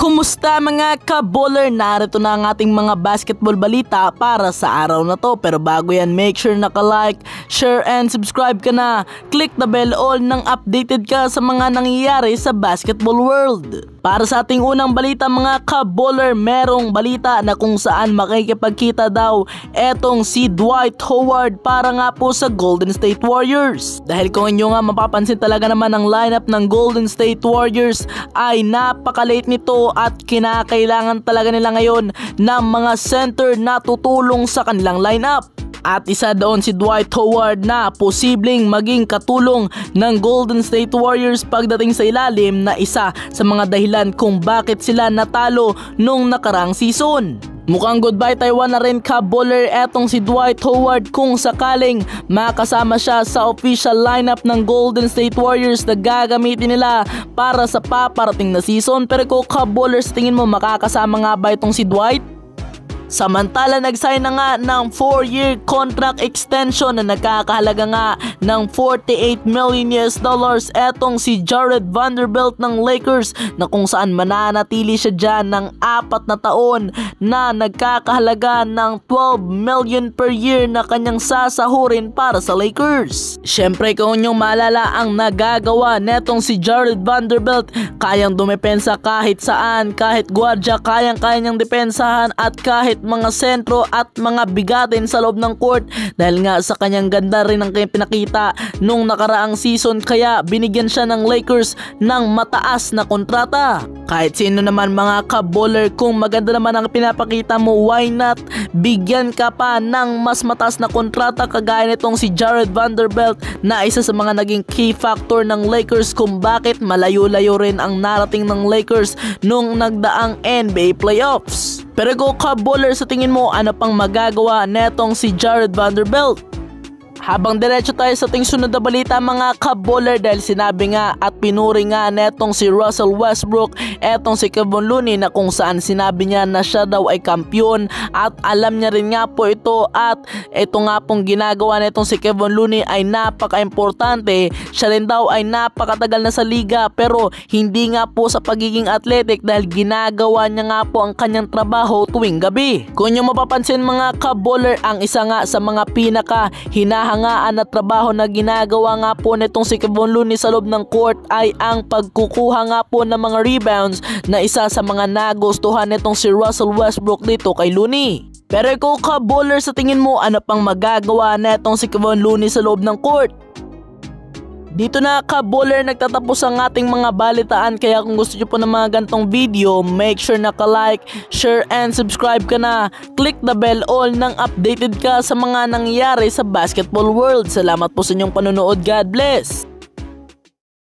Kumusta mga ka-baller? Narito na ang ating mga basketball balita para sa araw na to. Pero bago yan, make sure naka-like, share and subscribe ka na. Click the bell all nang updated ka sa mga nangyayari sa basketball world. Para sa ating unang balita mga ka-baller, merong balita na kung saan makikipagkita daw etong si Dwight Howard para nga po sa Golden State Warriors. Dahil kung inyo nga mapapansin talaga naman ang lineup ng Golden State Warriors ay napaka-late nito at kinakailangan talaga nila ngayon ng mga center na tutulong sa kanilang lineup. At isa doon si Dwight Howard na posibleng maging katulong ng Golden State Warriors pagdating sa ilalim na isa sa mga dahilan kung bakit sila natalo nung nakarang season. Mukhang goodbye Taiwan na rin ka-baller etong si Dwight Howard kung sakaling makasama siya sa official lineup ng Golden State Warriors na gagamitin nila para sa paparating na season. Pero kung ka-baller, sa tingin mo makakasama nga ba itong si Dwight? Samantala nag-sign na nga ng 4-year contract extension na nagkakahalaga nga ng $48 million etong si Jarred Vanderbilt ng Lakers, na kung saan mananatili siya dyan ng 4 na taon na nagkakahalaga ng $12 million per year na kanyang sasahurin para sa Lakers. Syempre kung inyong maalala ang nagagawa netong si Jarred Vanderbilt, kayang dumepensa kahit saan, kahit gwardiya kayang-kaya niyang depensahan at kahit mga sentro at mga bigatin sa loob ng court, dahil nga sa kanyang ganda rin ang pinakita nung nakaraang season, kaya binigyan siya ng Lakers ng mataas na kontrata. Kahit sino naman mga ka-baller, kung maganda naman ang pinapakita mo, why not bigyan ka pa ng mas mataas na kontrata kagaya nitong si Jarred Vanderbilt na isa sa mga naging key factor ng Lakers kung bakit malayo-layo rin ang narating ng Lakers nung nagdaang NBA playoffs. Pero go ka-baller, sa tingin mo ano pang magagawa netong si Jarred Vanderbilt? Habang diretso tayo sa ating sunod na balita mga ka-baller, dahil sinabi nga at pinuri nga netong si Russell Westbrook etong si Kevon Looney, na kung saan sinabi niya na siya daw ay kampiyon at alam niya rin nga po ito, at ito nga pong ginagawa netong si Kevon Looney ay napaka-importante. Siya rin daw ay napakatagal na sa liga pero hindi nga po sa pagiging athletic, dahil ginagawa niya nga po ang kanyang trabaho tuwing gabi. Kung nyo mapapansin mga ka-baller, ang isa nga sa mga pinaka hinahangaan na trabaho na ginagawa nga po nitong si Kevon Looney sa loob ng court ay ang pagkukuha nga po ng mga rebounds, na isa sa mga nagustuhan nitong si Russell Westbrook dito kay Looney. Pero kung ka-baller, sa tingin mo ano pang magagawa netong si Kevon Looney sa loob ng court? Dito na ka-baller nagtatapos ang ating mga balitaan, kaya kung gusto nyo po ng mga gantong video, make sure naka-like, share and subscribe ka na. Click the bell all nang updated ka sa mga nangyayari sa basketball world. Salamat po sa inyong panonood. God bless!